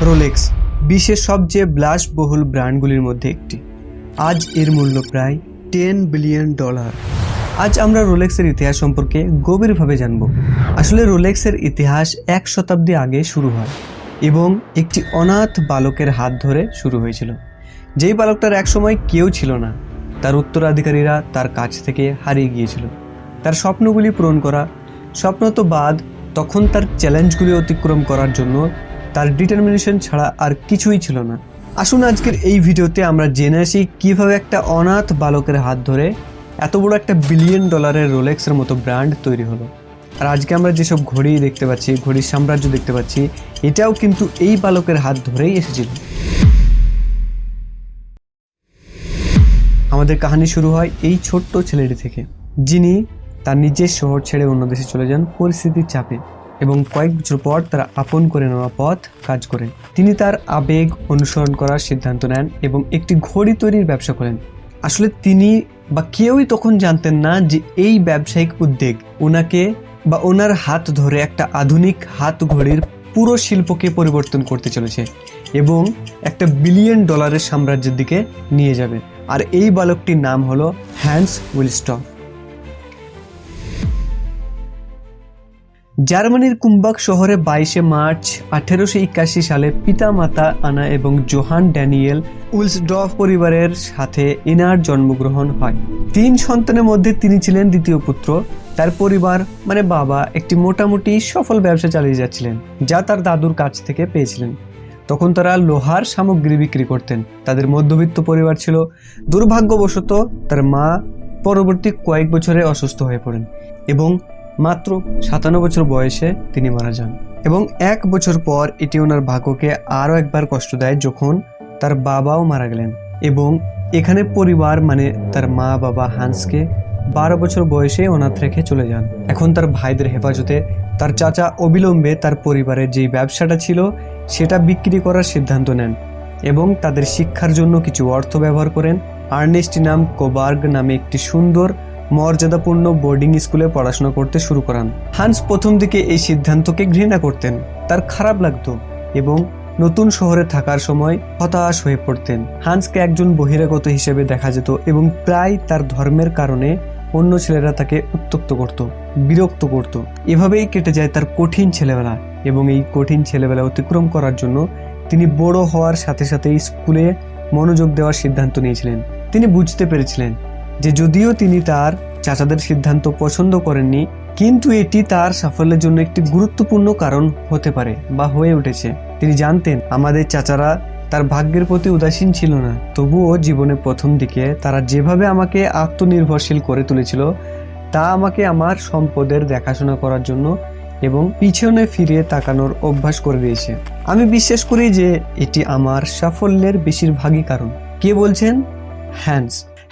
Rolex বিশ্বের সবচেয়ে বিলাসবহুল ব্র্যান্ডগুলির মধ্যে একটি। আজ এর মূল্য প্রায় $10 বিলিয়ন। আজ আমরা রোলেক্সের ইতিহাস সম্পর্কে গভীরভাবে জানব। আসলে রোলেক্সের ইতিহাস 1 শতাব্দী আগে শুরু হয় এবং একটি অনাথ বালকের হাত ধরে শুরু হয়েছিল। যেই বালকটার একসময় কেউ ছিল না, তার উত্তরাধিকারীরা তার কাছ থেকে হারিয়ে গিয়েছিল। তার স্বপ্নগুলি পূরণ করা, স্বপ্ন তো বাদ, তখন তার চ্যালেঞ্জগুলি অতিক্রম করার জন্য তার ডিটারমিনেশন ছাড়া আর কিছুই ছিল না। আসুন আজকের এই ভিডিওতে আমরা জেনে আসি কীভাবে একটা অনাথ বালকের হাত ধরে এত বড় একটা $1 বিলিয়ন রোলেক্সের মতো ব্র্যান্ড তৈরি হলো। আর আজকে আমরা যেসব ঘড়ি দেখতে পাচ্ছি, ঘড়ির সাম্রাজ্য দেখতে পাচ্ছি, এটাও কিন্তু এই বালকের হাত ধরেই এসেছিল। আমাদের কাহিনী শুরু হয় এই ছোট্ট ছেলেটি থেকে, যিনি তার নিজের শহর ছেড়ে অন্য দেশে চলে যান পরিস্থিতির চাপে, এবং কয়েক বছর পর তার আপন করে নেওয়া পথ কাজ করে তিনি তার আবেগ অনুসরণ করার সিদ্ধান্ত নেন এবং একটি ঘড়ি তৈরির ব্যবসা করেন। আসলে তিনি বা কেউই তখন জানতেন না যে এই ব্যবসায়িক উদ্যোগ ওনাকে বা ওনার হাত ধরে একটা আধুনিক হাত ঘড়ির পুরো শিল্পকে পরিবর্তন করতে চলেছে এবং একটা $1 বিলিয়ন সাম্রাজ্যের দিকে নিয়ে যাবে। আর এই বালকটির নাম হলো হ্যান্স উইলস্টফ। জার্মানির কুম্বাক শহরে 22 মার্চ 1881 সালে পিতা মাতা আনা এবং জোহান ড্যানিয়েল উইলসডর্ফ পরিবারের সাথে এনার জন্মগ্রহণ হয়। 3 সন্তানের মধ্যে তিনি ছিলেন দ্বিতীয় পুত্র। তার পরিবার মানে বাবা একটি মোটামুটি সফল ব্যবসা চালিয়ে যাচ্ছিলেন, যা তার দাদুর কাছ থেকে পেয়েছিলেন। তখন তারা লোহার সামগ্রী বিক্রি করতেন। তাদের মধ্যবিত্ত পরিবার ছিল। দুর্ভাগ্যবশত তার মা পরবর্তী কয়েক বছরে অসুস্থ হয়ে পড়েন এবং মাত্র 57 বছর বয়সে তিনি মারা যান। এবং 1 বছর পর এটি ওনার ভাগ্যকে আরও একবার কষ্ট দেয় যখন তার বাবাও মারা গেলেন। এবং এখানে পরিবার মানে তার মা বাবা হান্সকে 12 বছর বয়সে অনাথ রেখে চলে যান। এখন তার ভাইদের হেফাজতে তার চাচা অবিলম্বে তার পরিবারের যেই ব্যবসাটা ছিল সেটা বিক্রি করার সিদ্ধান্ত নেন এবং তাদের শিক্ষার জন্য কিছু অর্থ ব্যবহার করেন। আর্নেস্টিনাম কোবার্গ নামে একটি সুন্দর মর্যাদাপূর্ণ বোর্ডিং স্কুলে পড়াশোনা করতে শুরু করান। হান্স প্রথম দিকে এই সিদ্ধান্তকে ঘৃণা করতেন, তার খারাপ লাগতো এবং নতুন শহরে থাকার সময় হতাশ হয়ে পড়তেন। হান্সকে একজন বহিরাগত হিসেবে দেখা যেত এবং প্রায় তার ধর্মের কারণে অন্য ছেলেরা তাকে উত্ত্যক্ত করত, বিরক্ত করত। এভাবেই কেটে যায় তার কঠিন ছেলেবেলা এবং এই কঠিন ছেলেবেলা অতিক্রম করার জন্য তিনি বড় হওয়ার সাথে সাথে স্কুলে মনোযোগ দেওয়ার সিদ্ধান্ত নিয়েছিলেন। তিনি বুঝতে পেরেছিলেন যে যদিও তিনি তার চাচাদের সিদ্ধান্ত পছন্দ করেননি, কিন্তু এটি তার সাফল্যের জন্য একটি গুরুত্বপূর্ণ কারণ হতে পারে বা হয়ে উঠেছে। তিনি জানতেন আমাদের চাচারা তার ভাগ্যের প্রতি উদাসীন ছিল না, তবুও জীবনের প্রথম দিকে তারা যেভাবে আমাকে আত্মনির্ভরশীল করে তুলেছিল তা আমাকে আমার সম্পদের দেখাশোনা করার জন্য এবং পিছনে ফিরে তাকানোর অভ্যাস করে দিয়েছে। আমি বিশ্বাস করি যে এটি আমার সাফল্যের বেশিরভাগই কারণ। কে বলছেন?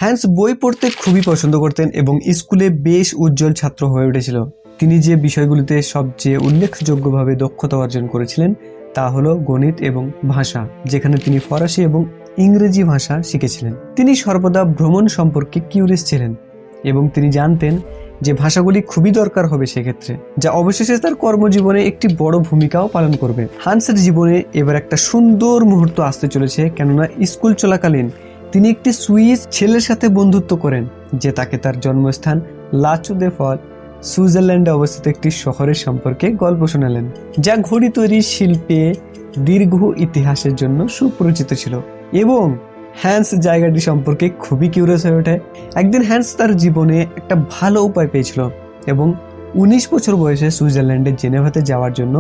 হ্যান্স বই পড়তে খুবই পছন্দ করতেন এবং স্কুলে বেশ উজ্জ্বল ছাত্র হয়ে উঠেছিল। তিনি যে বিষয়গুলিতে সবচেয়ে উল্লেখযোগ্যভাবে দক্ষতা অর্জন করেছিলেন তা হলো গণিত এবং ভাষা, যেখানে তিনি ফরাসি এবং ইংরেজি ভাষা শিখেছিলেন। তিনি সর্বদা ভ্রমণ সম্পর্কে কিউরিয়াস ছিলেন এবং তিনি জানতেন যে ভাষাগুলি খুবই দরকার হবে সেক্ষেত্রে, যা অবশেষে তার কর্মজীবনে একটি বড় ভূমিকাও পালন করবে। হান্সের জীবনে এবার একটা সুন্দর মুহূর্ত আসতে চলেছে, কেননা স্কুল চলাকালীন তিনি একটি সুইস ছেলের সাথে বন্ধুত্ব করেন যে তাকে তার জন্মস্থান লাচু দে ফল সুইজারল্যান্ডে অবস্থিত একটি শহরের সম্পর্কে গল্প শোনালেন, যা ঘড়ি তৈরির শিল্পে দীর্ঘ ইতিহাসের জন্য সুপরিচিত ছিল। এবং হ্যান্স জায়গাটি সম্পর্কে খুবই কিউরিয়াস হয়ে ওঠে। একদিন হ্যান্স তার জীবনে একটা ভালো উপায় পেয়েছিল এবং 19 বছর বয়সে সুইজারল্যান্ডের জেনেভাতে যাওয়ার জন্য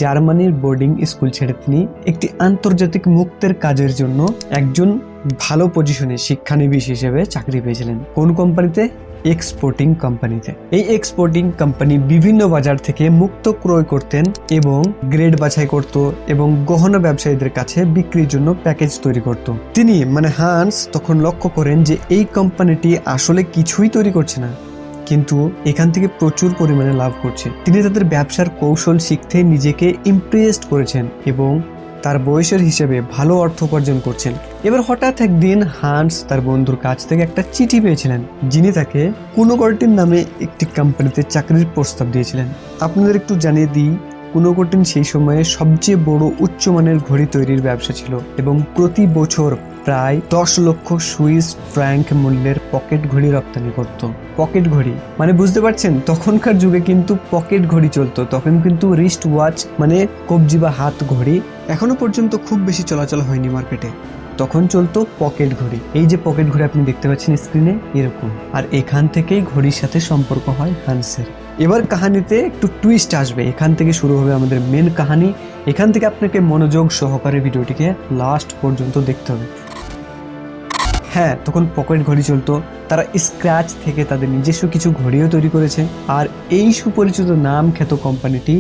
জার্মানির বোর্ডিং স্কুল ছেড়ে তিনি একটি আন্তর্জাতিক মুক্তের কাজের জন্য একজন ভালো পজিশনে শিক্ষানবিশ হিসেবে চাকরি পেয়েছিলেন। কোন কোম্পানিতে? এক্সপোর্টিং কোম্পানিতে। এই এক্সপোর্টিং কোম্পানি বিভিন্ন বাজার থেকে মুক্ত ক্রয় করতেন এবং গ্রেড বাছাই করত এবং গহনা ব্যবসায়ীদের কাছে বিক্রির জন্য প্যাকেজ তৈরি করত। তিনি মানে হান্স তখন লক্ষ্য করেন যে এই কোম্পানিটি আসলে কিছুই তৈরি করছে না, কিন্তু এখান থেকে প্রচুর পরিমাণে লাভ করছে। তিনি তাদের ব্যবসার কৌশল শিখতে নিজেকে ইমপ্রেসড করেছেন এবং তার বয়সের হিসেবে ভালো অর্থ উপার্জন করছেন। এবার হঠাৎ একদিন হান্স তার বন্ধুর কাছ থেকে একটা চিঠি পেয়েছিলেন, যিনি তাকে কুনোকর্টিন নামে একটি কোম্পানিতে চাকরির প্রস্তাব দিয়েছিলেন। আপনাদের একটু জানিয়ে দিই, কুনোকোটিন সেই সময়ে সবচেয়ে বড় উচ্চমানের ঘড়ি তৈরির ব্যবসা ছিল এবং প্রতি বছর প্রায় 10 লক্ষ সুইস ফ্র্যাঙ্ক মূল্যের পকেট ঘড়ি রপ্তানি করত। পকেট ঘড়ি মানে বুঝতে পারছেন, তখনকার যুগে কিন্তু পকেট ঘড়ি চলতো। তখন কিন্তু রিস্ট ওয়াচ মানে কবজি বা হাত ঘড়ি এখনো পর্যন্ত খুব বেশি চলাচল হয়নি মার্কেটে। তখন চলতো পকেট ঘড়ি। এই যে পকেট ঘড়ি আপনি দেখতে পাচ্ছেন স্ক্রিনে, এরকম। আর এখান থেকেই ঘড়ির সাথে সম্পর্ক হয় হান্সের। এবার কাহিনীতে একটু টুইস্ট আসবে, এখান থেকে শুরু হবে আমাদের মেন কাহিনী। এখান থেকে আপনাকে মনোযোগ সহকারে ভিডিওটিকে লাস্ট পর্যন্ত দেখতে হবে। হ্যাঁ, তখন পকেট ঘড়ি চলতো। তারা স্ক্র্যাচ থেকে তাদের নিজস্ব কিছু ঘড়িও তৈরি করেছে। আর এই সুপরিচিত নাম খ্যাত কোম্পানিটি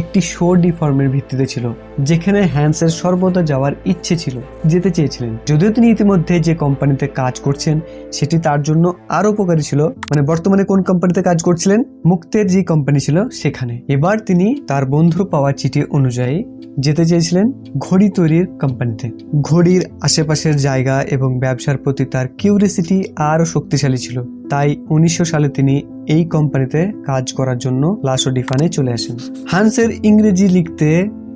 একটি শো ডি ফর্মের ভিত্তিতে ছিল, যেখানে হ্যান্সের সর্বদা যাওয়ার ইচ্ছে ছিল, যেতে চেয়েছিলেন। যদিও তিনি ইতিমধ্যে যে কোম্পানিতে কাজ করছেন সেটি তার জন্য আরো উপকারী ছিল। মানে বর্তমানে কোন কোম্পানিতে কাজ করছিলেন? মুক্তের যে কোম্পানি ছিল সেখানে। এবার তিনি তার বন্ধুর পাওয়া চিঠি অনুযায়ী যেতে চেয়েছিলেন ঘড়ি তৈরির কোম্পানিতে। ঘড়ির আশেপাশের জায়গা এবং ব্যবসার প্রতি তার কিউরিসিটি আরো শক্তিশালী ছিল। তাই 1900 সালে তিনি এই কোম্পানিতে কাজ করার জন্য লা শোডিফানে চলে আসেন। হান্সের ইংরেজি লিখতে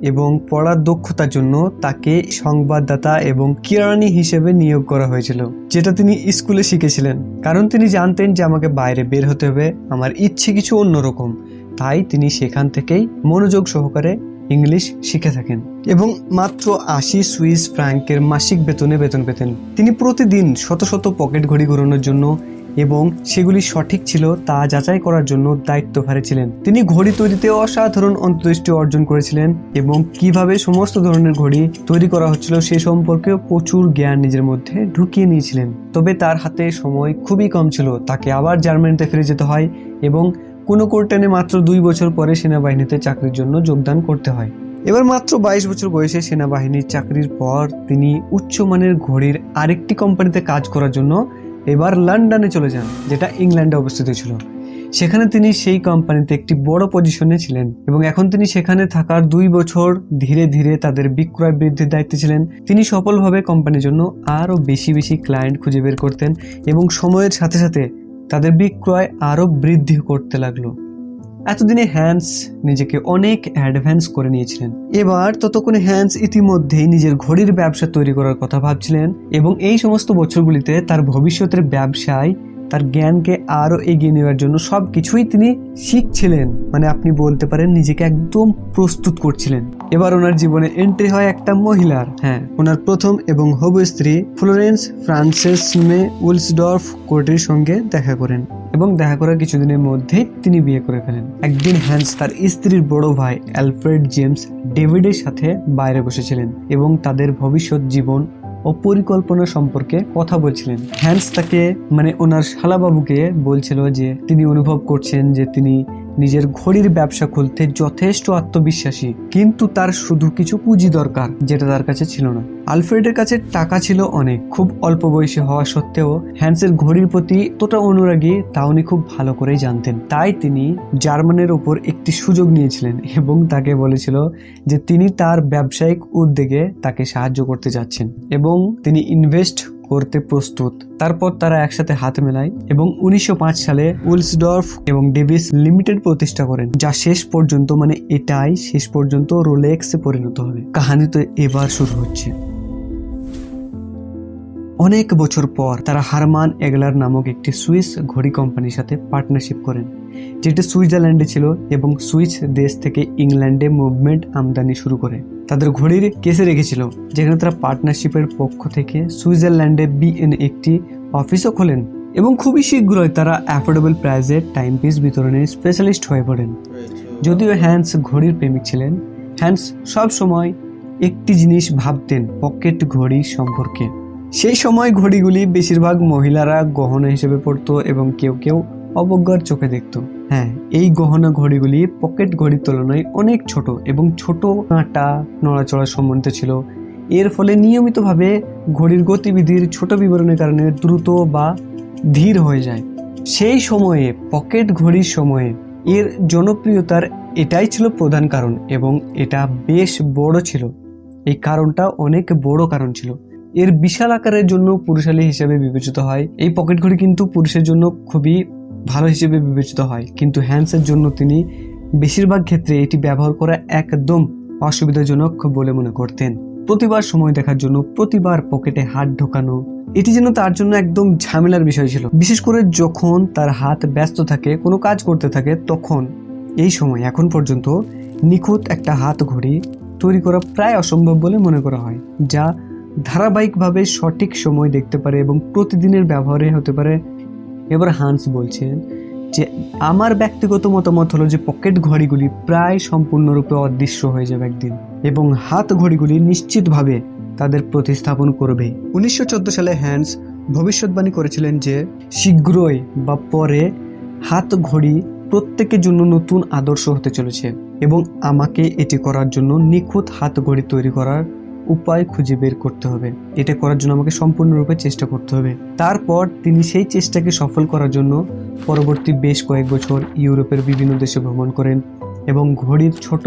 এবং পড়ার দক্ষতার জন্য তাকে সংবাদদাতা এবং কিরানি হিসেবে নিয়োগ করা হয়েছিল, যেটা তিনি স্কুলে শিখেছিলেন। কারণ তিনি জানতেন যে আমাকে বাইরে বের হতে হবে, আমার ইচ্ছে কিছু অন্যরকম। তাই তিনি সেখান থেকেই মনোযোগ সহকারে ইংলিশ শিখে থাকেন এবং মাত্র 80 সুইস ফ্র্যাঙ্কের মাসিক বেতন পেতেন। তিনি প্রতিদিন শত শত পকেট ঘড়ি ঘোরানোর জন্য এবং সেগুলি সঠিক ছিল তা যাচাই করার জন্য দায়িত্বভারে ছিলেন। তিনি ঘড়ি তৈরিতে অসাধারণ অন্তর্দৃষ্টি অর্জন করেছিলেন এবং কিভাবে সমস্ত ধরনের ঘড়ি তৈরি করা হচ্ছিল সে সম্পর্কেও প্রচুর জ্ঞান নিজের মধ্যে ঢুকিয়ে নিয়েছিলেন। তবে তার হাতে সময় খুবই কম ছিল। তাকে আবার জার্মানিতে ফিরে যেতে হয় এবং কুনোকোটিনে মাত্র 2 বছর পরে সেনাবাহিনীতে চাকরির জন্য যোগদান করতে হয়। এবার মাত্র 22 বছর বয়সে সেনাবাহিনীর চাকরির পর তিনি উচ্চমানের ঘড়ির আরেকটি কোম্পানিতে কাজ করার জন্য এবার লন্ডনে চলে যান, যেটা ইংল্যান্ডে অবস্থিত ছিল। সেখানে তিনি সেই কোম্পানিতে একটি বড় পজিশনে ছিলেন এবং এখন তিনি সেখানে থাকার 2 বছর ধীরে ধীরে তাদের বিক্রয় বৃদ্ধির দায়িত্বে ছিলেন। তিনি সফলভাবে কোম্পানির জন্য আরো বেশি ক্লায়েন্ট খুঁজে বের করতেন এবং সময়ের সাথে সাথে তাদের বিক্রয় আরো বৃদ্ধি করতে লাগলো। এতদিনে হ্যান্স নিজেকে অনেক অ্যাডভান্স করে নিয়েছিলেন। এবার ততক্ষণে হ্যান্স ইতিমধ্যেই নিজের ঘড়ির ব্যবসা তৈরি করার কথা ভাবছিলেন এবং এই সমস্ত বছরগুলিতে তার ভবিষ্যতের ব্যবসায় তার জ্ঞানকে আরো এগিয়ে নেওয়ার জন্য সবকিছুই তিনি শিখছিলেন। মানে আপনি বলতে পারেন নিজেকে একদম প্রস্তুত করছিলেন। এবার ওনার জীবনে এন্ট্রি হয় একটা মহিলার। হ্যাঁ, ওনার প্রথম এবং হবু স্ত্রী ফ্লোরেন্স ফ্রান্সেসমে উলসডর্ফ কোর্টের সঙ্গে দেখা করেন এবং দেখা করার কিছুদিনের মধ্যেই তিনি বিয়ে করে ফেলেন। একদিন হ্যান্স তার স্ত্রীর বড় ভাই অ্যালফ্রেড জেমস ডেভিডের সাথে বাইরে বসেছিলেন এবং তাদের ভবিষ্যৎ জীবন ও পরিকল্পনা সম্পর্কে কথা বলছিলেন। হ্যান্স তাকে মানে ওনার শালাবাবুকে বলছিল যে তিনি অনুভব করছেন যে তিনি নিজের ঘড়ির ব্যবসা খুলতে যথেষ্ট আত্মবিশ্বাসী, কিন্তু তার শুধু কিছু পুঁজি দরকার, যেটা তার কাছে ছিল না। আলফ্রেডের কাছে টাকা ছিল অনেক। খুব অল্প বয়সী হওয়া সত্ত্বেও হ্যান্সের ঘড়ির প্রতি এতটা অনুরাগী তা উনি খুব ভালো করেই জানতেন। তাই তিনি জার্মানের ওপর একটি সুযোগ নিয়েছিলেন এবং তাকে বলেছিল যে তিনি তার ব্যবসায়িক উদ্যোগে তাকে সাহায্য করতে যাচ্ছেন এবং তিনি ইনভেস্ট করতে প্রস্তুত। তারপর তারা একসাথে হাত মেলায় এবং 1905 সালে উলসডর্ফ এবং ডেভিস লিমিটেড প্রতিষ্ঠা করেন, যা শেষ পর্যন্ত মানে এটাই শেষ পর্যন্ত রোলেক্সে পরিণত হবে। কাহিনী তো এবার শুরু হচ্ছে। অনেক বছর পর তারা হারমান এগলার নামক একটি সুইস ঘড়ি কোম্পানির সাথে পার্টনারশিপ করেন, যেটি সুইজারল্যান্ডে ছিল এবং সুইস দেশ থেকে ইংল্যান্ডে মুভমেন্ট আমদানি শুরু করে তাদের ঘড়ির কেসে রেখেছিল, যেখানে তারা পার্টনারশিপের পক্ষ থেকে সুইজারল্যান্ডে বিএন একটি অফিসও খোলেন এবং খুবই শীঘ্রই তারা অ্যাফোর্ডেবল প্রাইসে টাইম পিস বিতরণের স্পেশালিস্ট হয়ে পড়েন। যদিও হ্যান্স ঘড়ির প্রেমিক ছিলেন, হ্যান্স সব সময় একটি জিনিস ভাবতেন পকেট ঘড়ি সম্পর্কে। সেই সময় ঘড়িগুলি বেশিরভাগ মহিলারা গহনা হিসেবে পরতো এবং কেউ কেউ অবজ্ঞার চোখে দেখত। হ্যাঁ, এই গহনা ঘড়িগুলি পকেট ঘড়ির তুলনায় অনেক ছোট এবং ছোট কাঁটা নড়াচড়ার সম্বন্ধ ছিল। এর ফলে নিয়মিতভাবে ঘড়ির গতিবিধির ছোট বিবরণের কারণে দ্রুত বা ধীর হয়ে যায়। সেই সময়ে পকেট ঘড়ির সময়ে এর জনপ্রিয়তার এটাই ছিল প্রধান কারণ এবং এটা বেশ বড় ছিল। এই কারণটা অনেক বড় কারণ ছিল। এর বিশাল আকারের জন্য পুরুষালী হিসেবে বিবেচিত হয়। এই পকেট ঘড়ি কিন্তু পুরুষের জন্য খুবই ভালো হিসেবে বিবেচিত হয়, কিন্তু হ্যান্সের জন্য তিনি বেশিরভাগ ক্ষেত্রে এটি ব্যবহার করা একদম অসুবিধাজনক বলে মনে করতেন। প্রতিবার সময় দেখার জন্য প্রতিবার পকেটে হাত ঢোকানো, এটি যেন তার জন্য একদম ঝামেলার বিষয় ছিল। বিশেষ করে যখন তার হাত ব্যস্ত থাকে, কোনো কাজ করতে থাকে, তখন এই সময় এখন পর্যন্ত নিখুঁত একটা হাত ঘড়ি তৈরি করা প্রায় অসম্ভব বলে মনে করা হয়, যা ধারাবাহিকভাবে সঠিক সময় দেখতে পারে এবং প্রতিদিনের ব্যবহারে হতে পারে। এবার হান্স বলছেন যে আমার ব্যক্তিগত মতামত হলো যে পকেট ঘড়িগুলি প্রায় সম্পূর্ণরূপে অদৃশ্য হয়ে যাবে একদিন, এবং হাত ঘড়িগুলি নিশ্চিতভাবে তাদের প্রতিস্থাপন করবে। 1914 সালে হ্যান্স ভবিষ্যৎবাণী করেছিলেন যে শীঘ্রই বা পরে হাত ঘড়ি প্রত্যেকের জন্য নতুন আদর্শ হতে চলেছে, এবং আমাকে এটি করার জন্য নিখুঁত হাত ঘড়ি তৈরি করার উপায় খুঁজে বের করতে হবে। এটা করার জন্য আমাকে সম্পূর্ণরূপে চেষ্টা করতে হবে। তারপর তিনি সেই চেষ্টাকে সফল করার জন্য পরবর্তী বেশ কয়েক বছর ইউরোপের বিভিন্ন দেশে ভ্রমণ করেন এবং ঘড়ির ছোট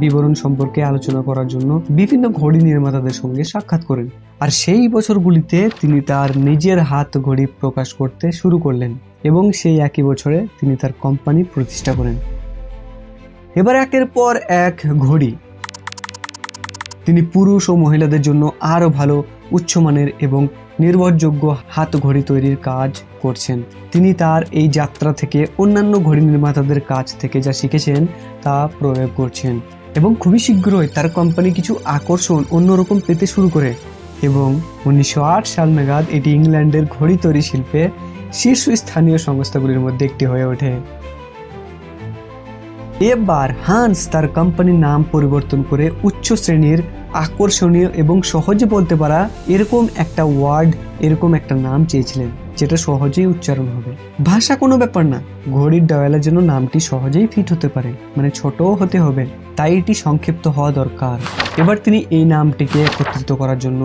বিবরণ সম্পর্কে আলোচনা করার জন্য বিভিন্ন ঘড়ি নির্মাতাদের সঙ্গে সাক্ষাৎ করেন। আর সেই বছরগুলিতে তিনি তার নিজের হাত ঘড়ি প্রকাশ করতে শুরু করলেন এবং সেই একই বছরে তিনি তার কোম্পানি প্রতিষ্ঠা করেন। এবার একের পর এক ঘড়ি তিনি পুরুষ ও মহিলাদের জন্য আরও ভালো উচ্চমানের এবং নির্ভরযোগ্য হাত ঘড়ি তৈরির কাজ করছেন। তিনি তার এই যাত্রা থেকে অন্যান্য ঘড়ি নির্মাতাদের কাছ থেকে যা শিখেছেন তা প্রয়োগ করছেন, এবং খুবই শীঘ্রই তার কোম্পানি কিছু আকর্ষণ অন্যরকম পেতে শুরু করে, এবং 1908 সাল নাগাদ এটি ইংল্যান্ডের ঘড়ি তৈরি শিল্পে শীর্ষস্থানীয় সংস্থাগুলির মধ্যে একটি হয়ে ওঠে। এবার হান্স তার কোম্পানির নাম পরিবর্তন করে উচ্চ শ্রেণীর, আকর্ষণীয় এবং সহজে বলতে পারা এরকম একটা ওয়ার্ড, এরকম একটা নাম চেয়েছিলেন যেটা সহজেই উচ্চারণ হবে। ভাষা কোনো ব্যাপার না, ঘড়ির ডায়ালের জন্য নামটি সহজেই ফিট হতে পারে, মানে ছোটও হতে হবে, তাই এটি সংক্ষিপ্ত হওয়া দরকার। এবার তিনি এই নামটিকে একত্রিত করার জন্য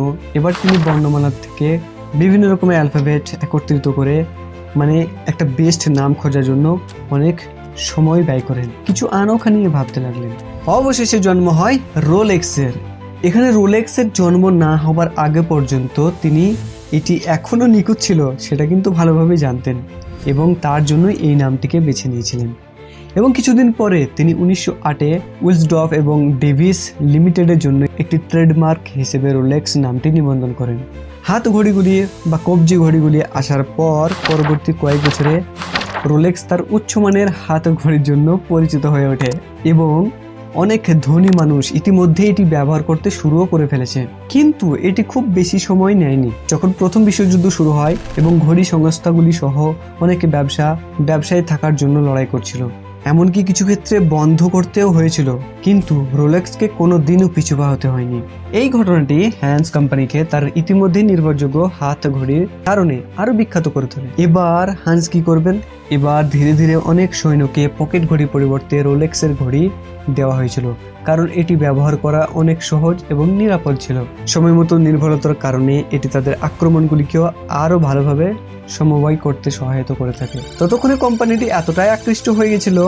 তিনি বর্ণমালা থেকে বিভিন্ন রকমের অ্যালফাবেট একত্রিত করে মানে একটা বেস্ট নাম খোঁজার জন্য অনেক সময় ব্যয় করেন, কিছু আনোখা নিয়ে ভাবতে লাগলেন। অবশেষে জন্ম হয় রোলেক্সের। এখানে রোলেক্সের জন্ম না হবার আগে পর্যন্ত তিনি এটি এখনো নিখুঁত ছিল সেটা কিন্তু ভালোভাবে জানতেন, এবং তার জন্যই এই নামটিকে বেছে নিয়েছিলেন। এবং কিছুদিন পরে তিনি 1908-এ উইলসডর্ফ এবং ডেভিস লিমিটেডের জন্য একটি ট্রেডমার্ক হিসেবে রোলেক্স নামটি নিবন্ধন করেন। হাত ঘড়িগুলি বা কবজি ঘড়িগুলি আসার পর পরবর্তী কয়েক বছরে রোলেক্স তার উচ্চমানের হাত ঘড়ির জন্য পরিচিত হয়ে ওঠে, এবং অনেক ধনী মানুষ ইতিমধ্যে এটি ব্যবহার করতে শুরুও করে ফেলেছে। কিন্তু এটি খুব বেশি সময় নেয়নি। যখন প্রথম বিশ্বযুদ্ধ শুরু হয় এবং ঘড়ি সংস্থাগুলি সহ অনেকে ব্যবসায় থাকার জন্য লড়াই করছিল, এমনকি কিছু ক্ষেত্রে বন্ধ করতেও হয়েছিল, কিন্তু রোলেক্সকে কোনো দিনও পিছু পা হতে হয়নি। এই ঘটনাটি হ্যান্স কোম্পানিকে তার ইতিমধ্যে নির্ভরযোগ্য হাত ঘড়ির কারণে আরো বিখ্যাত করে তোলে। এবার হান্স কি করবেন? এবার ধীরে ধীরে অনেক সৈন্যকে পকেট ঘড়ির পরিবর্তে রোলেক্সের ঘড়ি দেওয়া হয়েছিল, কারণ এটি ব্যবহার করা অনেক সহজ এবং নিরাপদ ছিল। সময় মতো নির্ভরতার কারণে এটি তাদের আক্রমণগুলিকেও আরো ভালোভাবে সমবায় করতে সহায়তা করে থাকে। ততক্ষণে কোম্পানিটি এতটাই আকৃষ্ট হয়ে গেছিল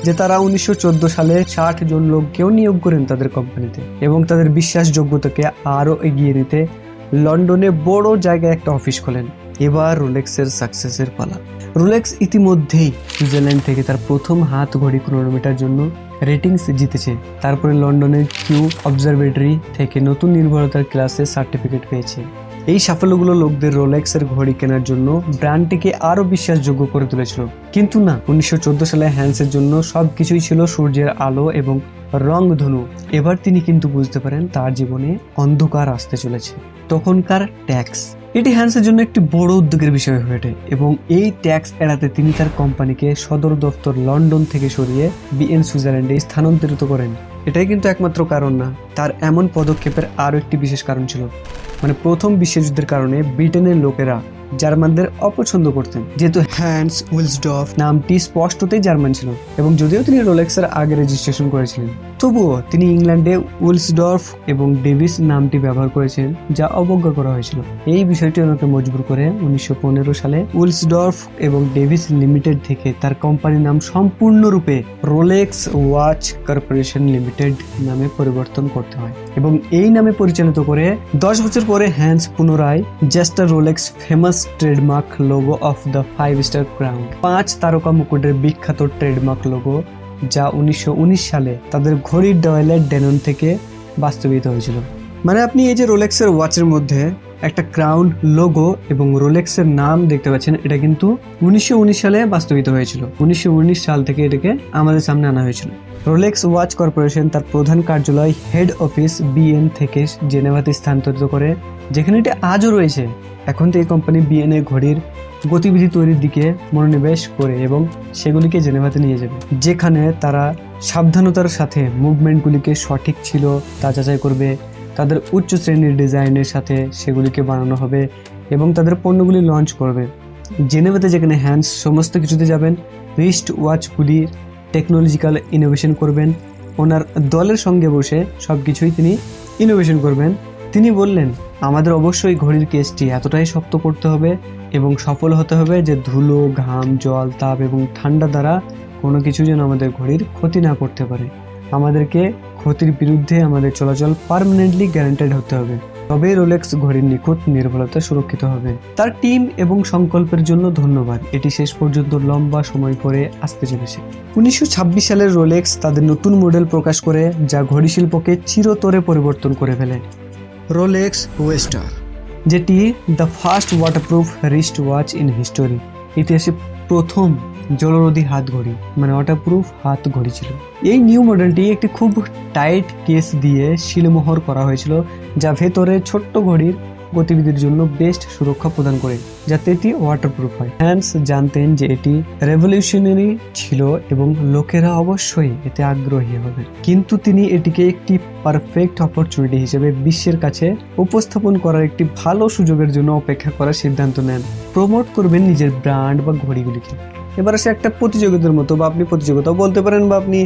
যে তারা 1914 সালে 60 জন লোককেও নিয়োগ করেন তাদের কোম্পানিতে, এবং তাদের বিশ্বাসযোগ্যতাকে আরো এগিয়ে নিতে লন্ডনে বড় জায়গায় একটা অফিস খোলেন। এবার রোলেক্সের সাকসেসের পালা। রোলেক্স ইতিমধ্যেই সুইজারল্যান্ড থেকে তার প্রথম হাত ঘড়ি ক্রোনোমিটার জন্য রেটিংস জিতেছে। তারপরে লন্ডনের কিউ অবজারভেটরি থেকে নতুন নির্ভরতার ক্লাসে সার্টিফিকেট পেয়েছে। এই সাফল্যগুলো লোকদের রোলেক্সের ঘড়ি কেনার জন্য ব্র্যান্ডটিকে আরো বিশ্বাসযোগ্য করে তুলেছিল। কিন্তু না, 1914 সালে হ্যান্সের জন্য সবকিছুই ছিল সূর্যের আলো এবং রংধনু। এবার তিনি কিন্তু বুঝতে পারেন তার জীবনে অন্ধকার আসতে চলেছে। তখনকার ট্যাক্স, এটি হ্যান্সের জন্য একটি বড় উদ্যোগের বিষয় হয়ে ওঠে, এবং এই ট্যাক্স এড়াতে তিনি তার কোম্পানিকে সদর দপ্তর লন্ডন থেকে সরিয়ে বিএন সুইজারল্যান্ডে স্থানান্তরিত করেন। এটাই কিন্তু একমাত্র কারণ না, তার এমন পদক্ষেপের আরও একটি বিশেষ কারণ ছিল। মানে প্রথম বিশ্বযুদ্ধের কারণে ব্রিটেনের লোকেরা জার্মানদের অপছন্দ করতেন, যেহেতু হ্যান্স উইলসডর্ফ নামটি স্পষ্টতই জার্মান ছিল, এবং যদিও তিনি রোলেক্সের আগে রেজিস্ট্রেশন করেছিলেন, তবুও তিনি ইংল্যান্ডে উইলসডর্ফ এবং ডেভিস নামটি ব্যবহার করেছেন, যা অবজ্ঞা করা হয়েছিল। এই বিষয়টি ওনাকে মজবুর করে 1915 সালে উইলসডর্ফ এবং ডেভিস লিমিটেড থেকে তার কোম্পানির নাম সম্পূর্ণরূপে রোলেক্স ওয়াচ কর্পোরেশন লিমিটেড নামে পরিবর্তন করতে হয়, এবং এই নামে পরিচালিত করে 10 বছর পরে হ্যান্স পুনরায় just Rolex famous trademark logo of the 5 star crown, 5 তারকা মুকুটের বিখ্যাত ট্রেডমার্ক লোগো যা 1919 সালে তাদের ঘড়ির ডয়েলের ড্যানন থেকে বাস্তবায়িত হয়েছিল। মানে আপনি এই যে রোলেক্সের ওয়াচের মধ্যে একটা ক্রাউন লোগো এবং রোলেক্সের নাম দেখতে পাচ্ছেন, এটা কিন্তু 1919 সালে বাস্তবায়িত হয়েছিল। 1919 সাল থেকে এটাকে আমাদের সামনে আনা হয়েছিল। রোলেক্স ওয়াচ কর্পোরেশন তার প্রধান কার্যালয় হেড অফিস বিএন থেকে জেনেভাতে স্থানান্তরিত করে, যেখানে এটা আজও রয়েছে। এখন তো এই কোম্পানি বিএনএ ঘড়ির গতিবিধি তৈরির দিকে মনোনিবেশ করে এবং সেগুলিকে জেনেভাতে নিয়ে যাবে, যেখানে তারা সাবধানতার সাথে মুভমেন্টগুলিকে সঠিক ছিল তা যাচাই করবে। তাদের উচ্চ শ্রেণীর ডিজাইনের সাথে সেগুলিকে বানানো হবে এবং তাদের পণ্যগুলি লঞ্চ করবে। জেনেভাতে যেখানে হ্যান্স সমস্ত কিছুতে যাবেন, রিস্ট ওয়াচগুলির টেকনোলজিক্যাল ইনোভেশন করবেন। ওনার দলের সঙ্গে বসে সব কিছুই তিনি ইনোভেশন করবেন। তিনি বললেন, আমাদের অবশ্যই ঘড়ির কেসটি এতটাই শক্ত করতে হবে এবং সফল হতে হবে যে ধুলো, ঘাম, জল, তাপ এবং ঠান্ডা দ্বারা কোনো কিছু যেন আমাদের ঘড়ির ক্ষতি না করতে পারে। আমাদেরকে ক্ষতির বিরুদ্ধে আমাদের চলাচল পার্মানেন্টলি গ্যারান্টেড হতে হবে, তবেই রোলেক্স ঘড়ির নিখুঁত নির্ভুলতা সুরক্ষিত হবে। তার টিম এবং সংকল্পের জন্য ধন্যবাদ। এটি শেষ পর্যন্ত লম্বা সময় পরে আসতে চলেছে। 1926 সালের রোলেক্স তাদের নতুন মডেল প্রকাশ করে, যা ঘড়ি শিল্পকে চিরতরে পরিবর্তন করে ফেলে। রোলেক্স ওয়েস্টার, যেটি the first waterproof wrist watch in history. ইতিহাসে প্রথম জলরোধী হাত ঘড়ি, মানে ওয়াটারপ্রুফ হাত ঘড়ি ছিল। এই নিউ মডেলটি একটি খুব টাইট কেস দিয়ে শিলমোহর করা হয়েছিল, যা ভেতরে ছোট্ট ঘড়ির গতিবিধির জন্য বেস্ট সুরক্ষা প্রদান করে, যাতে এটি ওয়াটারপ্রুফ হয়। হ্যান্স জানতেন যে এটি রেভলিউশনারি ছিল এবং লোকেরা অবশ্যই এতে আগ্রহী হবে, কিন্তু তিনি এটিকে একটি পারফেক্ট অপরচুনিটি হিসেবে বিশ্বের কাছে উপস্থাপন করার একটি ভালো সুযোগের জন্য অপেক্ষা করার সিদ্ধান্ত নেন। প্রমোট করবেন নিজের ব্র্যান্ড বা ঘড়িগুলিকে। এবার আসে একটা প্রতিযোগিতার মতো, বা আপনি প্রতিযোগিতাও বলতে পারেন, বা আপনি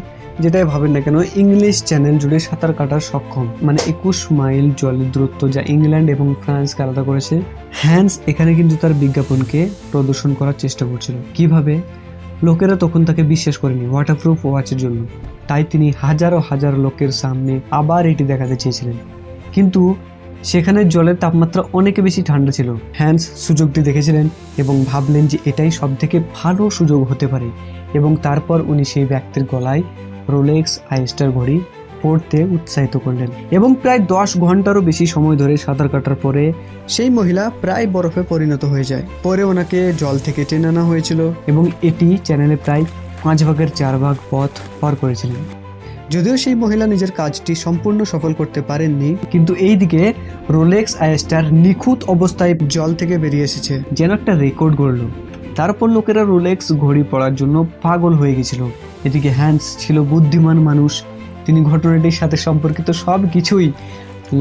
যেটাই ভাবেন না কেন, ইংলিশ চ্যানেল জুড়ে সাঁতার কাটার সক্ষম, মানে 21 মাইল জলের দূরত্ব, যা ইংল্যান্ড এবং ফ্রান্সকে আলাদা করেছে। হ্যান্স এখানে কিন্তু তার বিজ্ঞাপনকে প্রদর্শন করার চেষ্টা করছিল। কিভাবে? লোকেরা তখন তাকে বিশ্বাস করেনি ওয়াটারপ্রুফ ওয়াচের জন্য, তাই তিনি হাজারো হাজার লোকের সামনে আবার এটি দেখাতে চেয়েছিলেন, কিন্তু সেখানে জলের তাপমাত্রা অনেক বেশি ঠান্ডা ছিল। হ্যান্স সুযোগটি দেখেছিলেন এবং ভাবলেন যে এটাই সব থেকে ভালো সুযোগ হতে পারে, এবং তারপর উনি সেই ব্যক্তির গলায় রোলেক্স আইস্টার ঘড়ি পড়তে উৎসাহিত করলেন, এবং প্রায় 10 ঘন্টারও বেশি সময় ধরে সাঁতার কাটার পরে সেই মহিলা প্রায় বরফে পরিণত হয়ে যায়। পরে ওনাকে জল থেকে টেনে আনা হয়েছিল এবং এটি চ্যানেলে প্রায় 5 ভাগের 4 ভাগ পথ পার করেছিলেন। যদিও সেই মহিলা নিজের কাজটি সম্পূর্ণ সফল করতে পারেননি, কিন্তু এইদিকে রোলেক্স আইস্টার নিখুঁত অবস্থায় জল থেকে বেরিয়ে এসেছে, যেন একটা রেকর্ড গড়ল। তারপর লোকেরা রোলেক্স ঘড়ি পড়ার জন্য পাগল হয়ে গেছিল। এদিকে হ্যান্স ছিল বুদ্ধিমান মানুষ। তিনি ঘটনাটির সাথে সম্পর্কিত সব কিছুই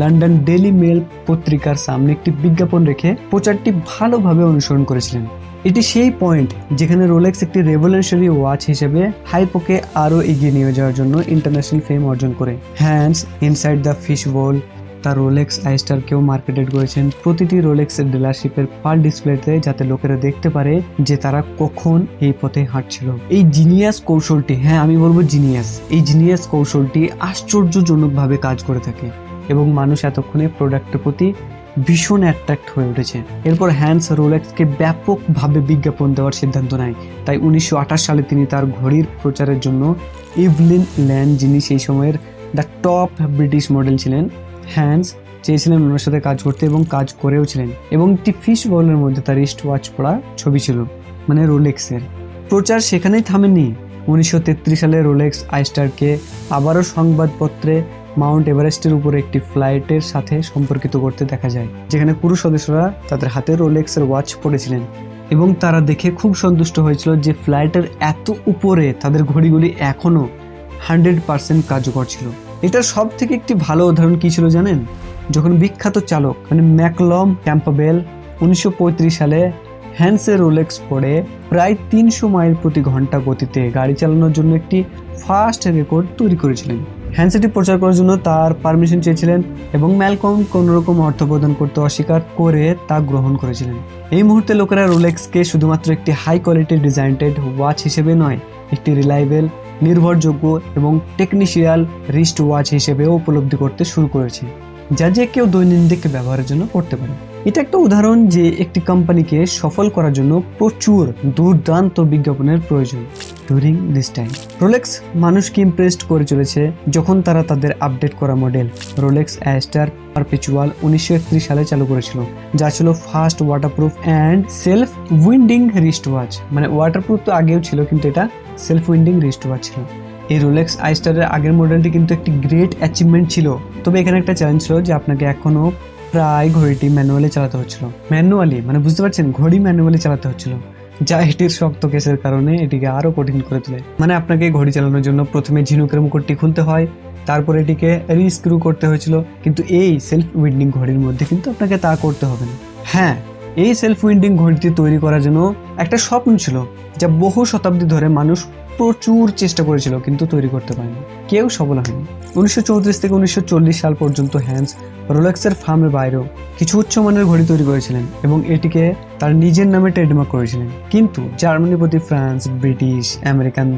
লন্ডন ডেইলি মেল পত্রিকার সামনে একটি বিজ্ঞাপন রেখে প্রচারটি ভালোভাবে অনুসরণ করেছিলেন। এটি সেই পয়েন্ট যেখানে রোলেক্স একটি রেভলিউশনারি ওয়াচ হিসেবে হাইপোকে আরও এগিয়ে নিয়ে যাওয়ার জন্য ইন্টারন্যাশনাল ফেম অর্জন করে। হ্যান্স ইনসাইড দ্য ফিশ বোল তার রোলেক্স আইস্টারকেও মার্কেটেড করেছেন প্রতিটি রোলেক্সের ডিলারশিপের পার ডিসপ্লেতে, যাতে লোকেরা দেখতে পারে যে তারা কখন এই পথে হাঁটছিল। এই জিনিয়াস কৌশলটি, হ্যাঁ আমি বলবো জিনিয়াস, এই জিনিয়াস কৌশলটি আশ্চর্যজনকভাবে কাজ করে থাকে এবং মানুষ এতক্ষণে প্রোডাক্টের প্রতি ভীষণ অ্যাট্রাক্ট হয়ে উঠেছে। এরপর হ্যান্স রোলেক্সকে ব্যাপকভাবে বিজ্ঞাপন দেওয়ার সিদ্ধান্ত নেয়। তাই 1928 সালে তিনি তার ঘড়ির প্রচারের জন্য ইভলিন ল্যান্ড, যিনি সেই সময়ের দ্য টপ ব্রিটিশ মডেল ছিলেন, হ্যান্স চেয়েছিলেন ওনার সাথে কাজ করতে এবং কাজ করেও ছিলেন, এবং একটি ফিশ বলের মধ্যে তার রিস্ট ওয়াচ পড়া ছবি ছিল, মানে রোলেক্সের। প্রচার সেখানেই থামেনি। 1933 সালে রোলেক্স আইস্টারকে আবারও সংবাদপত্রে মাউন্ট এভারেস্টের উপরে একটি ফ্লাইটের সাথে সম্পর্কিত করতে দেখা যায়, যেখানে পুরুষ সদস্যরা তাদের হাতে রোলেক্সের ওয়াচ পড়েছিলেন এবং তারা দেখে খুব সন্তুষ্ট হয়েছিল যে ফ্লাইটের এত উপরে তাদের ঘড়িগুলি এখনও 100% কার্যকর ছিল। এটার সব থেকে একটি ভালো উদাহরণ কি ছিল জানেন? যখন বিখ্যাত চালক মানে ম্যাকলম ক্যাম্পবেল 1935 সালে হ্যান্সের রোলেক্স পরে প্রায় 300 মাইল প্রতি ঘন্টা গতিতে গাড়ি চালানোর জন্য একটি ফাস্ট রেকর্ড তৈরি করেছিলেন। হ্যান্স এটি প্রচার করার জন্য তার পারমিশন চেয়েছিলেন এবং ম্যালকম কোনোরকম অর্থ প্রদান করতে অস্বীকার করে তা গ্রহণ করেছিলেন। এই মুহূর্তে লোকেরা রোলেক্সকে শুধুমাত্র একটি হাই কোয়ালিটির ডিজাইনটেড ওয়াচ হিসেবে নয়, একটি রিলায়েবল, নির্ভরযোগ্য এবং টেকনিশিয়াল রিস্ট ওয়াচ হিসেবেও উপলব্ধি করতে শুরু করেছে। যা যে কেউ দৈনন্দিন ব্যবহারের জন্য করতে পারে। এটা একটা উদাহরণ যে একটি কোম্পানিকে সফল করার জন্য প্রচুর দুর্দান্ত বিজ্ঞাপনের প্রয়োজন। ডিউরিং দিস টাইম রোলেক্স মানুষকে ইমপ্রেসড করে চলেছে যখন তারা তাদের আপডেট করা মডেল রোলেক্স অ্যাস্টার পারপেচুয়াল 1931 সালে চালু করেছিল, যা ছিল first waterproof and self winding wrist watch. মানে ওয়াটারপ্রুফ তো আগেও ছিল, কিন্তু এটা সেলফ উইন্ডিং রিস্ট ওয়াচ ছিল। এই রোলেক্স আইস্টারের আগের মডেলটি কিন্তু একটি গ্রেট অ্যাচিভমেন্ট ছিল। তবে এখানে একটা চ্যালেঞ্জ ছিল যে আপনাকে এখনো প্রায় ঘড়িটি ম্যানুয়ালি চালাতে হচ্ছিল। ম্যানুয়ালি মানে বুঝতে পারছেন, ঘড়ি ম্যানুয়ালি চালাতে হচ্ছিল, যা এটির শক্ত কেসের কারণে এটিকে আরো কঠিন করে তোলে। মানে আপনাকে ঘড়ি চালানোর জন্য প্রথমে ঝিনুকের মুকুটটি খুলতে হয়, তারপর এটিকে রিস্ক্রু করতে হয়েছিল। কিন্তু এই সেলফ উইন্ডিং ঘড়ির মধ্যে কিন্তু আপনাকে তা করতে হবে না। হ্যাঁ, এই সেলফ উইন্ডিং ঘড়িটি তৈরি করার জন্য একটা স্বপ্ন ছিল, যা বহু শতাব্দী ধরে মানুষ প্রচুর চেষ্টা করেছিল কিন্তু তৈরি করতে পারেনি, কেউ সফল হয়নি। 1934 থেকে 1940 সাল পর্যন্ত হ্যান্স রোলেক্সের ফার্মের বাইরেও কিছু উচ্চমানের ঘড়ি তৈরি করেছিলেন এবং এটিকে তার নিজের নামে ট্রেডমার্ক করেছিলেন। কিন্তু জার্মানি প্রতি ফ্রান্স, ব্রিটিশ, আমেরিকান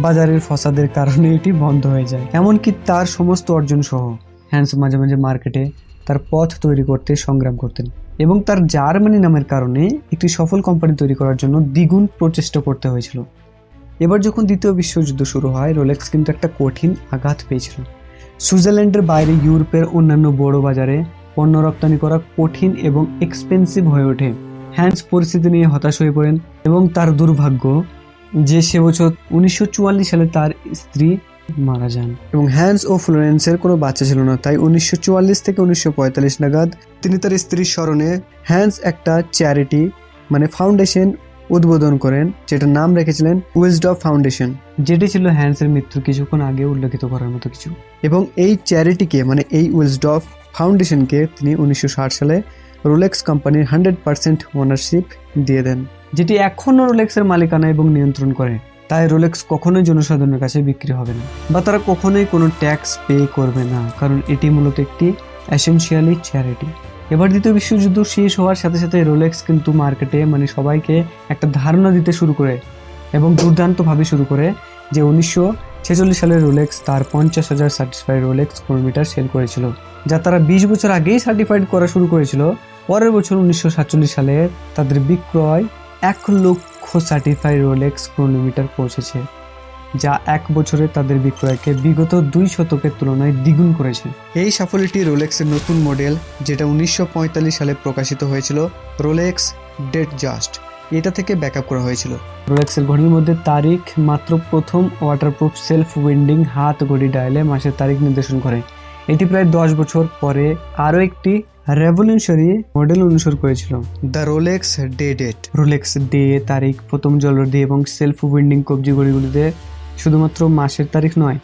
বাজারের ফসাদের কারণে এটি বন্ধ হয়ে যায়। এমনকি তার সমস্ত অর্জন সহ হ্যান্স মাঝে মাঝে মার্কেটে তার পথ তৈরি করতে সংগ্রাম করতেন এবং তার জার্মানি নামের কারণে একটি সফল কোম্পানি তৈরি করার জন্য দ্বিগুণ প্রচেষ্টা করতে হয়েছিল। এবার যখন দ্বিতীয় বিশ্বযুদ্ধ শুরু হয়, রোলেক্স কিন্তু একটা কঠিন আঘাত পেয়েছিল। সুইজারল্যান্ডের বাইরে ইউরোপের অন্যান্য বড় বাজারে পণ্য রপ্তানি করা কঠিন এবং এক্সপেন্সিভ হয়ে ওঠে। হ্যান্স পরিস্থিতি নিয়ে হতাশ হয়ে পড়েন এবং তার দুর্ভাগ্য যে সে বছর 1944 সালে তার স্ত্রী মারা যান এবং হ্যান্স ও ফ্লোরেন্সের কোনো বাচ্চা ছিল না। তাই 1944 থেকে 1945 নাগাদ তিনি তার স্ত্রীর স্মরণে হ্যান্স একটা চ্যারিটি মানে ফাউন্ডেশন উদ্বোধন করেন, যেটার নাম রেখেছিলেন উইলসডর্ফ ফাউন্ডেশন, যেটি ছিল হ্যান্সের মৃত্যুর কিছুক্ষণ আগে উল্লেখিত করার মতো কিছু। এবং এই চ্যারিটিকে মানে এই উইলসডর্ফ ফাউন্ডেশনকে তিনি 1960 সালে রোলেক্স কোম্পানির 100% ওনারশিপ দিয়ে দেন, যেটি এখনও রোলেক্সের মালিকানা এবং নিয়ন্ত্রণ করে। তাই রোলেক্স কখনোই জনসাধারণের কাছে বিক্রি হবে না বা তারা কখনোই কোনো ট্যাক্স পে করবে না, কারণ এটি মূলত একটি এসেনশিয়ালি চ্যারিটি। এবার দ্বিতীয় বিশ্বযুদ্ধ শেষ হওয়ার সাথে সাথে রোলেক্স কিন্তু মার্কেটে মানে সবাইকে একটা ধারণা দিতে শুরু করে এবং দুর্দান্তভাবে শুরু করে যে 1946 সালে রোলেক্স তার 50,000 সার্টিফাইড রোলেক্স ক্রোনোমিটার সেল করেছিল, যা তারা 20 বছর আগেই সার্টিফাইড করা শুরু করেছিল। পরের বছর 1947 সালে তাদের বিক্রয় 1 লক্ষ সার্টিফাইড রোলেক্স ক্রোনোমিটার পৌঁছেছে, যা এক বছরে তাদের বিক্রয়কে বিগত 2 শতকের তুলনায় দ্বিগুণ করেছে। এই সাফল্যটি রোলেক্সের নতুন মডেল, যেটা 1945 সালে প্রকাশিত হয়েছিল, রোলেক্স ডেটজাস্ট, এটা থেকে ব্যাকআপ করা হয়েছিল। রোলেক্সের ঘড়ির মধ্যে তারিখ মাত্র প্রথম ওয়াটারপ্রুফ সেলফ উইন্ডিং হাত ঘড়ি ডায়ালে মাসের তারিখ নির্দেশন করে। এটি প্রায় 10 বছর পরে আরও একটি রেভলিউশনারি মডেল অনুসরণ করেছিল, the Rolex Day Date. Rolex Day তারিখ প্রথম জলদি এবং সেলফ উইন্ডিং কবজি ঘড়িগুলিতে শুধুমাত্র মাসের তারিখ নয়,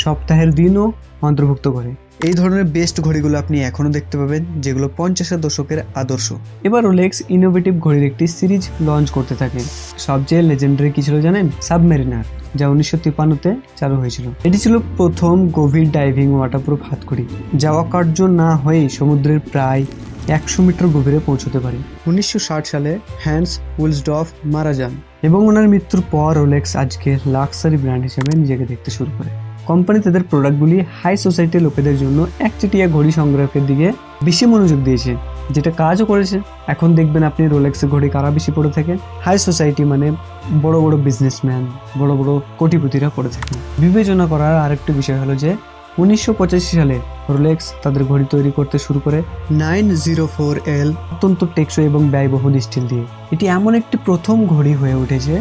সপ্তাহের দিনও অন্তর্ভুক্ত করে। এই ধরনের বেস্ট ঘড়িগুলো আপনি এখনো দেখতে পাবেন, যেগুলো 50-এর দশকের আদর্শ। এবার রোলেক্স ইনোভেটিভ ঘড়ির একটি সিরিজ লঞ্চ করতে থাকে। সবচেয়ে লেজেন্ডারি কি ছিল জানেন? সাবমেরিনার, যা 1953-তে চালু হয়েছিল। এটি ছিল প্রথম গভীর ডাইভিং ওয়াটারপ্রুফ হাতঘড়ি, যা অকার্য না হয়ে সমুদ্রের প্রায় 100 মিটার গভীরে পৌঁছতে পারে। 1960 সালে হ্যান্স উইলসডর্ফ মারা যান এবং ওনার মৃত্যুর পর রোলেক্স আজকে লাক্সারি ব্র্যান্ড হিসেবে নিজেকে দেখতে শুরু করে। কোম্পানি তাদের প্রোডাক্টগুলি হাই সোসাইটির লোকেদের জন্য একচেটিয়া ঘড়ি সংগ্রহের দিকে বেশি মনোযোগ দিয়েছে, যেটা কাজও করেছে। এখন দেখবেন আপনি রোলেক্সের ঘড়ি কারা বেশি পড়ে থাকে? হাই সোসাইটি মানে বড় বড় বিজনেসম্যান, বড় বড় কোটিপতিরা পড়ে থাকে। বিবেচনা করার আরেকটি বিষয় হলো যে 1985 সালে রোলেক্স তাদের ঘড়ি তৈরি করতে শুরু করে 904L, অত্যন্ত টেকসই এবং ব্যয়বহুল স্টিল দিয়ে। এটি এমন একটি প্রথম ঘড়ি হয়ে উঠেছে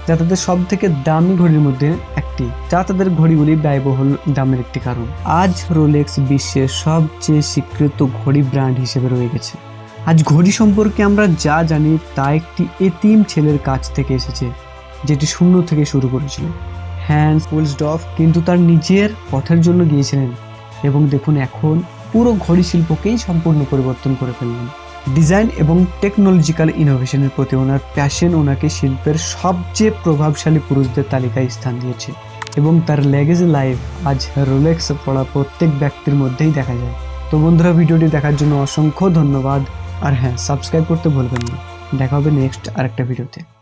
যা তাদের সব থেকে দামি ঘড়ির মধ্যে একটি, যা তাদের ঘড়িগুলি ব্যয়বহুল দামের একটি কারণ। আজ রোলেক্স বিশ্বের সবচেয়ে স্বীকৃত ঘড়ি ব্র্যান্ড হিসেবে রয়ে গেছে। আজ ঘড়ি সম্পর্কে আমরা যা জানি তা একটি এতিম ছেলের কাছ থেকে এসেছে, যেটি শূন্য থেকে শুরু করেছিল। হ্যান্স উইলসডর্ফ কিন্তু তার নিজের পথের জন্য গিয়েছিলেন এবং দেখুন এখন পুরো ঘড়ি শিল্পকেই সম্পূর্ণ পরিবর্তন করে ফেললেন। ডিজাইন এবং টেকনোলজিক্যাল ইনোভেশনের প্রতি ওনার প্যাশন ওনাকে শিল্পের সবচেয়ে প্রভাবশালী পুরুষদের তালিকায় স্থান দিয়েছে এবং তার লেগেসি লাইফ আজ রোলেক্স পড়া প্রত্যেক ব্যক্তির মধ্যেই দেখা যায়। তো বন্ধুরা, ভিডিওটি দেখার জন্য অসংখ্য ধন্যবাদ। আর হ্যাঁ, সাবস্ক্রাইব করতে ভুলবেন না। দেখা হবে নেক্সট আরেকটা ভিডিওতে।